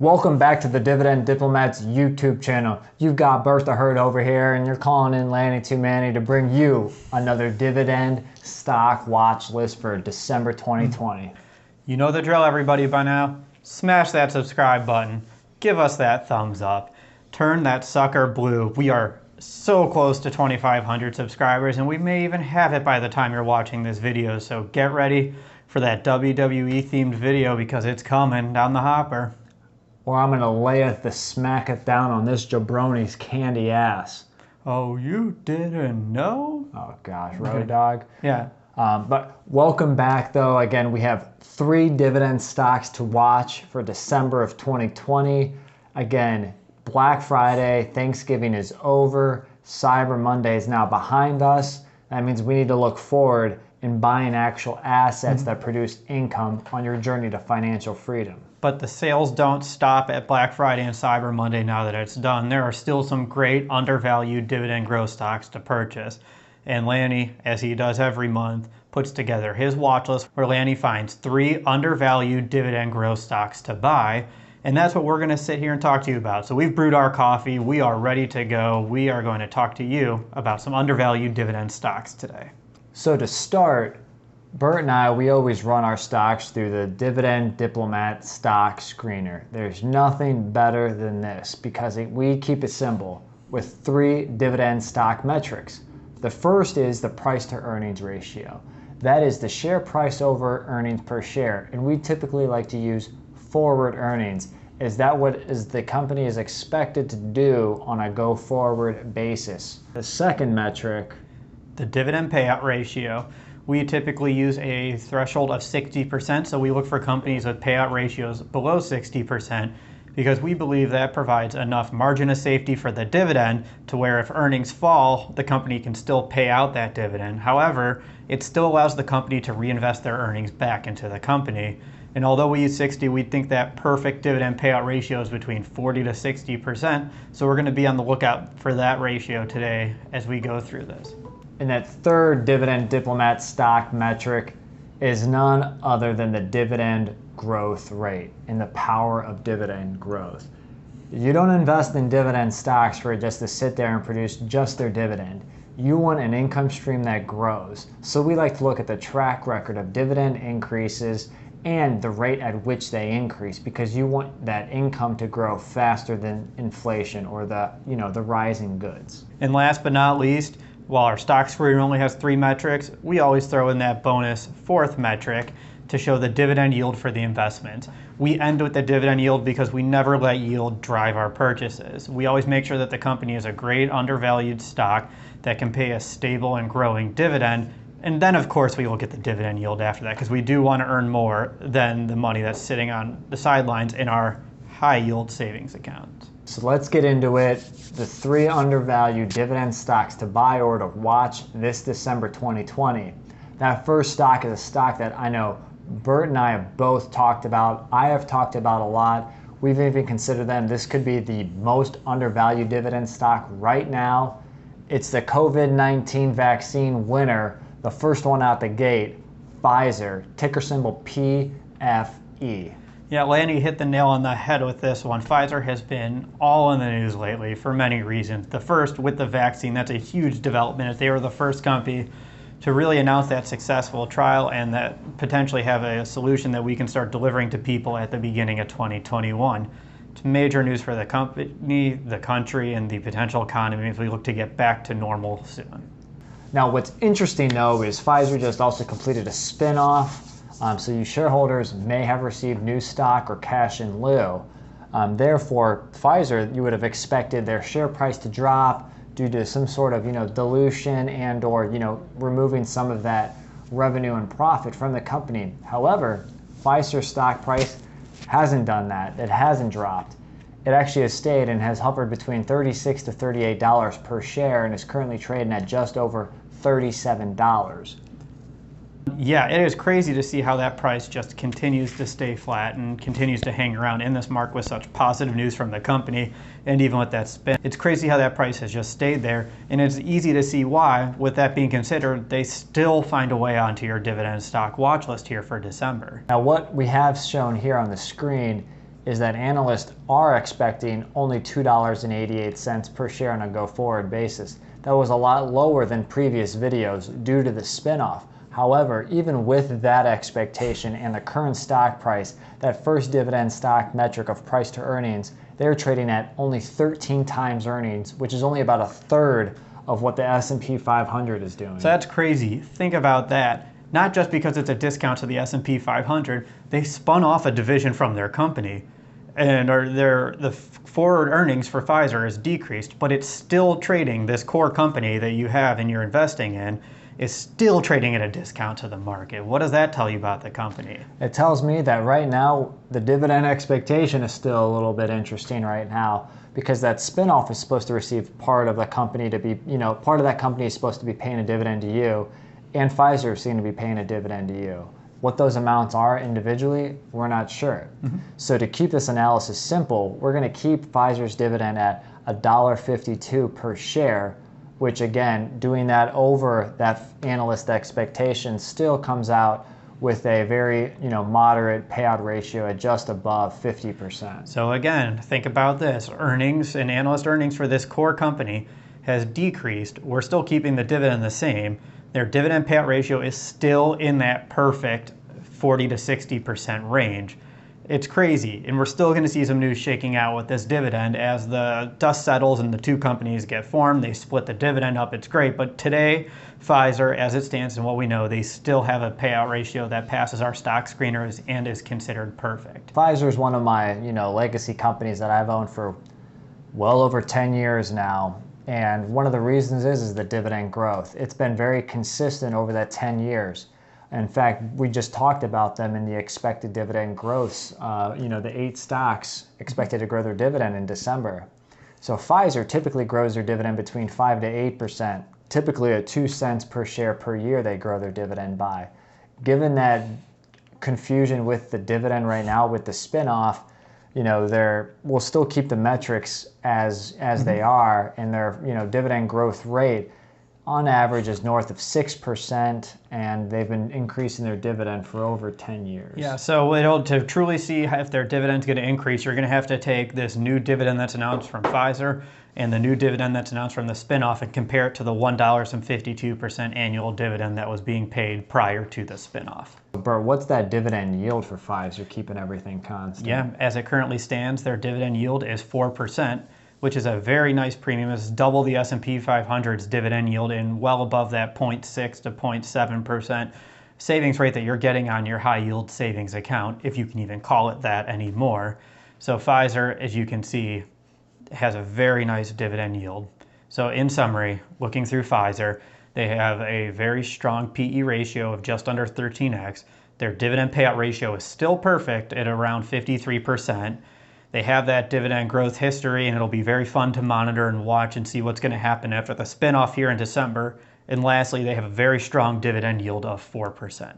Welcome back to the Dividend Diplomats YouTube channel. You've got Bertha Hurt over here and you're calling in Lanny Too Manny to bring you another dividend stock watch list for December 2020. You know the drill, everybody, by now. Smash that subscribe button. Give us that thumbs up. Turn that sucker blue. We are so close to 2,500 subscribers and we may even have it by the time you're watching this video. So get ready for that WWE themed video because it's coming down the hopper. Or I'm gonna layeth the smacketh down on this jabroni's candy ass. Oh, you didn't know? Oh gosh, Road Dog. Yeah. But welcome back though. Again, we have 3 dividend stocks to watch for December of 2020. Again, Black Friday, Thanksgiving is over, Cyber Monday is now behind us. That means we need to look forward in buying actual assets that produce income on your journey to financial freedom. But the sales don't stop at Black Friday and Cyber Monday now that it's done. There are still some great undervalued dividend growth stocks to purchase. And Lanny, as he does every month, puts together his watch list where Lanny finds 3 undervalued dividend growth stocks to buy. And that's what we're going to sit here and talk to you about. So we've brewed our coffee. We are ready to go. We are going to talk to you about some undervalued dividend stocks today. So to start, Bert and I, we always run our stocks through the Dividend Diplomats Stock Screener. There's nothing better than this because we keep it simple with 3 dividend stock metrics. The first is the price to earnings ratio. That is the share price over earnings per share. And we typically like to use forward earnings. Is that what the company is expected to do on a go forward basis? The second metric, the dividend payout ratio. We typically use a threshold of 60%, so we look for companies with payout ratios below 60% because we believe that provides enough margin of safety for the dividend to where if earnings fall, the company can still pay out that dividend. However, it still allows the company to reinvest their earnings back into the company. And although we use 60, we think that perfect dividend payout ratio is between 40 to 60%. So we're going to be on the lookout for that ratio today as we go through this. And that third Dividend Diplomat stock metric is none other than the dividend growth rate and the power of dividend growth. You don't invest in dividend stocks for just to sit there and produce just their dividend. You want an income stream that grows. So we like to look at the track record of dividend increases and the rate at which they increase because you want that income to grow faster than inflation or the rising goods. And last but not least, while our stock screener only has 3 metrics, we always throw in that bonus 4th metric to show the dividend yield for the investment. We end with the dividend yield because we never let yield drive our purchases. We always make sure that the company is a great undervalued stock that can pay a stable and growing dividend. And then of course we look at the dividend yield after that because we do want to earn more than the money that's sitting on the sidelines in our high yield savings account. So let's get into it. The 3 undervalued dividend stocks to buy or to watch this December 2020. That first stock is a stock that I know Bert and I have both talked about. I have talked about a lot. We've even considered them. This could be the most undervalued dividend stock right now. It's the COVID-19 vaccine winner, the first one out the gate, Pfizer, ticker symbol PFE. Yeah, Lanny hit the nail on the head with this one. Pfizer has been all in the news lately for many reasons. The first, with the vaccine, that's a huge development. They were the first company to really announce that successful trial and that potentially have a solution that we can start delivering to people at the beginning of 2021. It's major news for the company, the country, and the potential economy as we look to get back to normal soon. Now, what's interesting though is Pfizer just also completed a spin-off. So you shareholders may have received new stock or cash in lieu. Therefore, Pfizer, you would have expected their share price to drop due to some sort of dilution and or removing some of that revenue and profit from the company. However, Pfizer's stock price hasn't done that. It hasn't dropped. It actually has stayed and has hovered between $36 to $38 per share and is currently trading at just over $37. Yeah, it is crazy to see how that price just continues to stay flat and continues to hang around in this market with such positive news from the company and even with that spin. It's crazy how that price has just stayed there, and it's easy to see why, with that being considered, they still find a way onto your dividend stock watch list here for December. Now what we have shown here on the screen is that analysts are expecting only $2.88 per share on a go-forward basis. That was a lot lower than previous videos due to the spinoff. However, even with that expectation and the current stock price, that first dividend stock metric of price to earnings, they're trading at only 13 times earnings, which is only about a third of what the S&P 500 is doing. So that's crazy. Think about that. Not just because it's a discount to the S&P 500, they spun off a division from their company, and the forward earnings for Pfizer is decreased, but it's still trading. This core company that you have and you're investing in is still trading at a discount to the market. What does that tell you about the company? It tells me that right now the dividend expectation is still a little bit interesting right now, because that spinoff is supposed to receive part of the company to be, part of that company is supposed to be paying a dividend to you, and Pfizer is going to be paying a dividend to you. What those amounts are individually, we're not sure. So to keep this analysis simple, we're going to keep Pfizer's dividend at $1.52 per share, which again, doing that over that analyst expectation still comes out with a very moderate payout ratio at just above 50%. So again, think about this. Earnings and analyst earnings for this core company has decreased. We're still keeping the dividend the same. Their dividend payout ratio is still in that perfect 40 to 60% range. It's crazy, and we're still going to see some news shaking out with this dividend as the dust settles and the two companies get formed. They split the dividend up. It's great, but today, Pfizer, as it stands and what we know, they still have a payout ratio that passes our stock screeners and is considered perfect. Pfizer is one of my legacy companies that I've owned for well over 10 years now. And one of the reasons is the dividend growth. It's been very consistent over that 10 years. In fact, we just talked about them in the expected dividend growths. The 8 stocks expected to grow their dividend in December. So Pfizer typically grows their dividend between 5 to 8%. Typically at 2 cents per share per year they grow their dividend by. Given that confusion with the dividend right now with the spinoff, we'll still keep the metrics as they are, and their dividend growth rate on average is north of 6%, and they've been increasing their dividend for over 10 years. Yeah, so to truly see if their dividend's going to increase, you're going to have to take this new dividend that's announced from Pfizer and the new dividend that's announced from the spinoff and compare it to the $1.52 annual dividend that was being paid prior to the spinoff. Bert, what's that dividend yield for Pfizer, keeping everything constant? Yeah, as it currently stands, their dividend yield is 4%, which is a very nice premium. It's double the S&P 500's dividend yield and well above that 0.6 to 0.7% savings rate that you're getting on your high yield savings account, if you can even call it that anymore. So Pfizer, as you can see, has a very nice dividend yield. So in summary, looking through Pfizer, they have a very strong PE ratio of just under 13x. Their dividend payout ratio is still perfect at around 53%. They have that dividend growth history, and it'll be very fun to monitor and watch and see what's going to happen after the spinoff here in December. And lastly, they have a very strong dividend yield of 4%.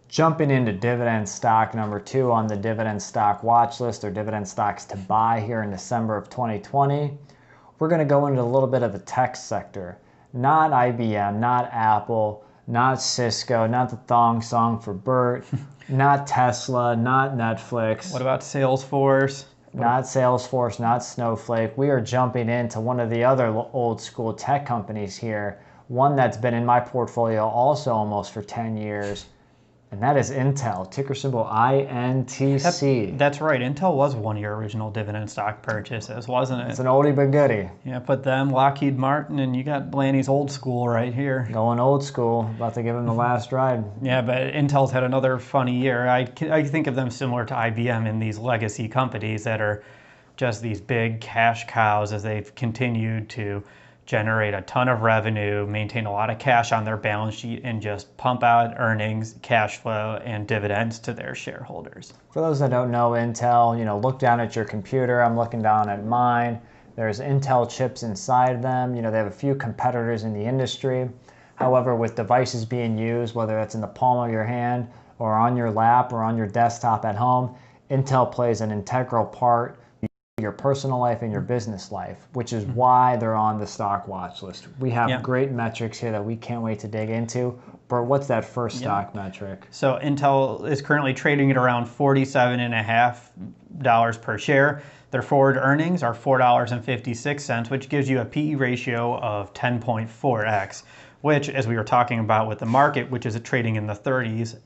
Jumping into dividend stock number 2 on the dividend stock watch list, or dividend stocks to buy here in December of 2020, we're going to go into a little bit of the tech sector. Not IBM, not Apple, not Cisco, not the thong song for Bert, not Tesla, not Netflix. What about Salesforce? Not Salesforce, not Snowflake. We are jumping into one of the other old school tech companies here, one that's been in my portfolio also almost for 10 years. And that is Intel, ticker symbol INTC. That's right. Intel was one of your original dividend stock purchases, wasn't it? It's an oldie but goodie. Yeah, put them, Lockheed Martin, and you got Blaney's old school right here. Going old school, about to give him the last ride. Yeah, but Intel's had another funny year. I think of them similar to IBM in these legacy companies that are just these big cash cows as they've continued to generate a ton of revenue, maintain a lot of cash on their balance sheet, and just pump out earnings, cash flow, and dividends to their shareholders. For those that don't know Intel, look down at your computer. I'm looking down at mine. There's Intel chips inside them. They have a few competitors in the industry. However, with devices being used, whether it's in the palm of your hand or on your lap or on your desktop at home, Intel plays an integral part your personal life and your business life, which is why they're on the stock watch list. We have great metrics here that we can't wait to dig into. Bert, what's that first stock metric? So Intel is currently trading at around $47.50 per share. Their forward earnings are $4.56, which gives you a PE ratio of 10.4x, which, as we were talking about with the market, which is trading in the 30s,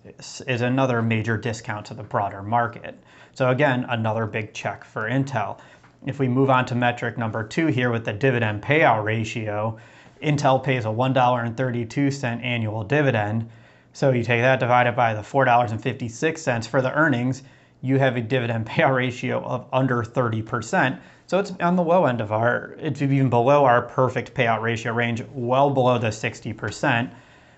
is another major discount to the broader market. So again, another big check for Intel. If we move on to metric number 2 here with the dividend payout ratio, Intel pays a $1.32 annual dividend. So you take that divided by the $4.56 for the earnings, you have a dividend payout ratio of under 30%. So it's on the low end of it's even below our perfect payout ratio range, well below the 60%,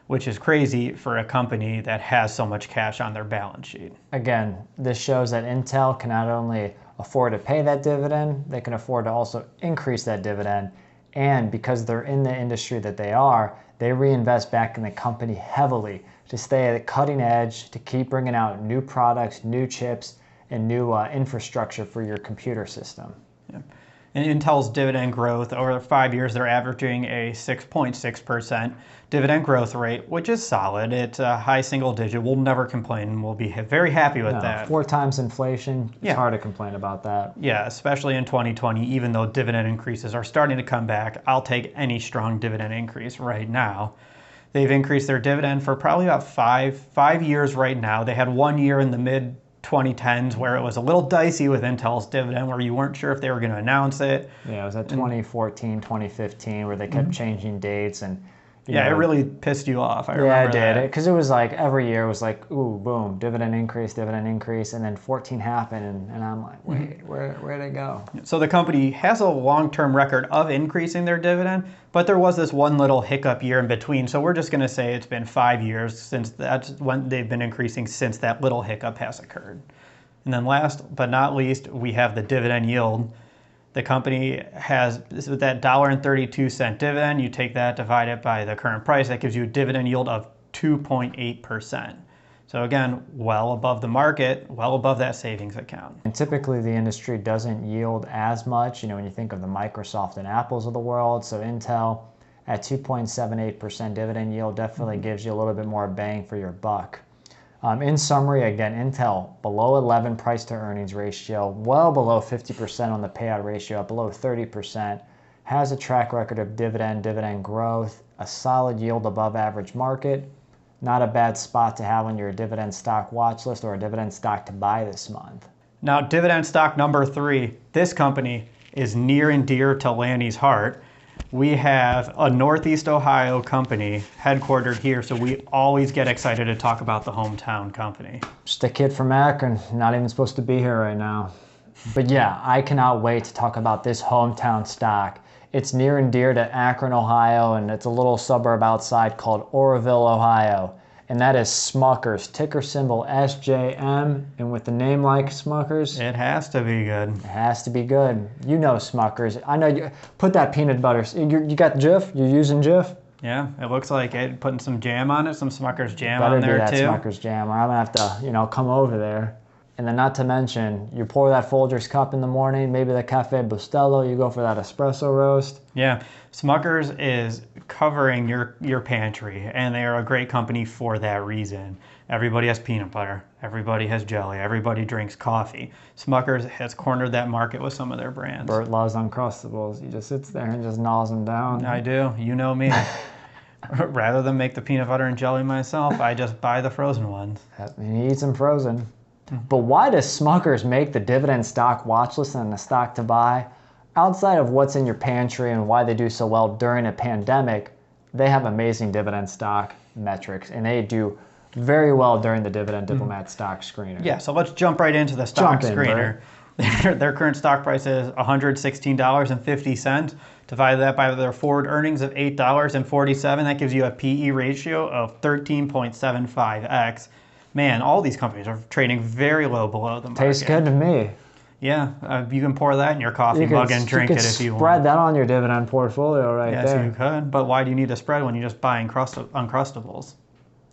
which is crazy for a company that has so much cash on their balance sheet. Again, this shows that Intel can not only afford to pay that dividend, they can afford to also increase that dividend. And because they're in the industry that they reinvest back in the company heavily to stay at the cutting edge, to keep bringing out new products, new chips, and new infrastructure for your computer system. Yeah. And Intel's dividend growth over 5 years, they're averaging a 6.6% dividend growth rate, which is solid. It's a high single digit. We'll never complain. We'll be very happy with that. 4 times inflation. It's hard to complain about that. Yeah, especially in 2020, even though dividend increases are starting to come back, I'll take any strong dividend increase right now. They've increased their dividend for probably about five years right now. They had 1 year in the mid 2010s where it was a little dicey with Intel's dividend, where you weren't sure if they were going to announce it. Yeah, it was at 2014, 2015 where they kept changing dates, and it really pissed you off. I remember it did. Because it was like every year it was like, ooh, boom, dividend increase, and then 14 happened, and I'm like, wait, where'd it go? So the company has a long-term record of increasing their dividend, but there was this one little hiccup year in between. So we're just going to say it's been 5 years since that's when they've been increasing, since that little hiccup has occurred. And then last but not least, we have the dividend yield. The company has that $1.32 dividend. You take that, divide it by the current price, that gives you a dividend yield of 2.8%. So again, well above the market, well above that savings account. And typically the industry doesn't yield as much, when you think of the Microsoft and Apples of the world. So Intel at 2.78% dividend yield definitely gives you a little bit more bang for your buck. In summary, again, Intel below 11 price to earnings ratio, well below 50% on the payout ratio, below 30%, has a track record of dividend growth, a solid yield above average market. Not a bad spot to have on your dividend stock watch list or a dividend stock to buy this month. Now, dividend stock number 3, this company is near and dear to Lanny's heart. We have a Northeast Ohio company headquartered here, so we always get excited to talk about the hometown company. Just a kid from Akron, not even supposed to be here right now. But yeah, I cannot wait to talk about this hometown stock. It's near and dear to Akron, Ohio, and it's a little suburb outside called Oroville, Ohio. And that is Smuckers, ticker symbol SJM. And with a name like Smuckers, it has to be good. It has to be good. You know Smuckers. I know you put that peanut butter. You got Jif? You're using Jif? Yeah, it looks like it. Putting some jam on it, some Smuckers jam on there too. Better do that Smuckers jam, or I'm gonna have to, come over there. And then not to mention, you pour that Folgers cup in the morning, maybe the Cafe Bustelo, you go for that espresso roast. Yeah, Smuckers is covering your pantry, and they are a great company for that reason. Everybody has peanut butter, everybody has jelly, everybody drinks coffee. Smuckers has cornered that market with some of their brands. Bert loves Uncrustables. He just sits there and just gnaws them down. I do, you know me. Rather than make the peanut butter and jelly myself, I just buy the frozen ones. He eats them frozen. But why does Smuckers make the dividend stock watch list and the stock to buy? Outside of what's in your pantry and why they do so well during a pandemic, they have amazing dividend stock metrics, and they do very well during the Dividend Diplomats Stock Screener. Yeah, so let's jump right into the stock screener. Their current stock price is $116.50. Divide that by their forward earnings of $8.47. That gives you a PE ratio of 13.75x. Man, all these companies are trading very low below the market. Tastes good to me. Yeah, you can pour that in your coffee mug and drink it if you want. Spread that on your dividend portfolio there. Yes, you could. But why do you need a spread when you just buy Uncrustables?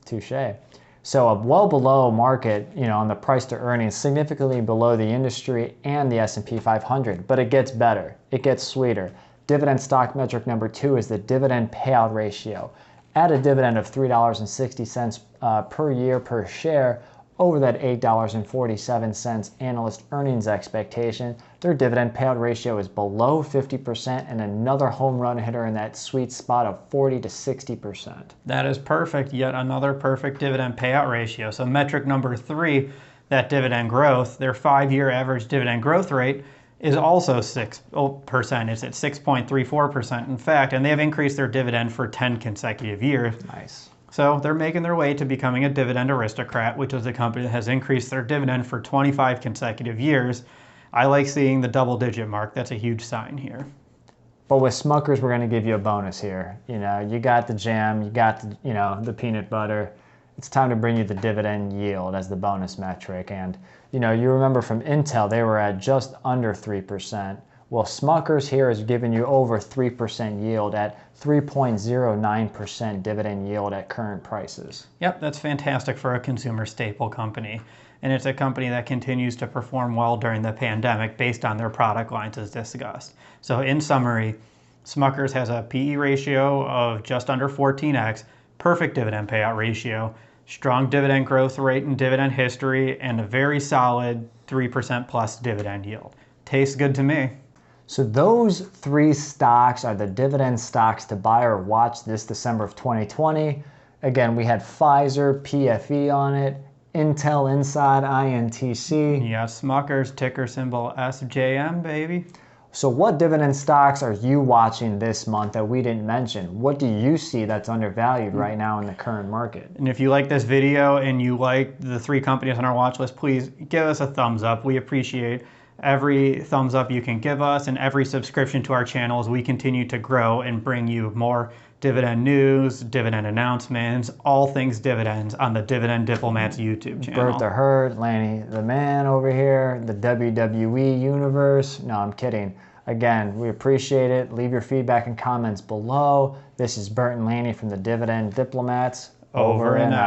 Touche. So well below market, on the price to earnings, significantly below the industry and the S&P 500. But it gets better. It gets sweeter. Dividend stock metric number 2 is the dividend payout ratio. At a dividend of $3.60 per year per share, over that $8.47 analyst earnings expectation, their dividend payout ratio is below 50% and another home run hitter in that sweet spot of 40 to 60%. That is perfect. Yet another perfect dividend payout ratio. So metric number 3, that dividend growth, their 5-year average dividend growth rate is also 6%. It's at 6.34%, in fact, and they have increased their dividend for 10 consecutive years. Nice. So they're making their way to becoming a dividend aristocrat, which is a company that has increased their dividend for 25 consecutive years. I like seeing the double-digit mark. That's a huge sign here. But with Smuckers, we're going to give you a bonus here. You got the jam, you got the peanut butter. It's time to bring you the dividend yield as the bonus metric. And you remember from Intel, they were at just under 3%. Well, Smuckers here is giving you over 3% yield at 3.09% dividend yield at current prices. Yep, that's fantastic for a consumer staple company. And it's a company that continues to perform well during the pandemic based on their product lines as discussed. So in summary, Smuckers has a PE ratio of just under 14x, perfect dividend payout ratio, strong dividend growth rate and dividend history, and a very solid 3% plus dividend yield. Tastes good to me. So those 3 stocks are the dividend stocks to buy or watch this December of 2020. Again, we had Pfizer PFE on it, Intel Inside INTC. Yeah, Smuckers, ticker symbol SJM, baby. So what dividend stocks are you watching this month that we didn't mention? What do you see that's undervalued right now in the current market? And if you like this video and you like the 3 companies on our watch list, please give us a thumbs up. We appreciate every thumbs up you can give us and every subscription to our channel as we continue to grow and bring you more dividend news, dividend announcements, all things dividends on the Dividend Diplomats YouTube channel. Bert the Herd, Lanny the Man over here, the WWE universe. No, I'm kidding. Again, we appreciate it. Leave your feedback and comments below. This is Bert and Lanny from the Dividend Diplomats. Over and out.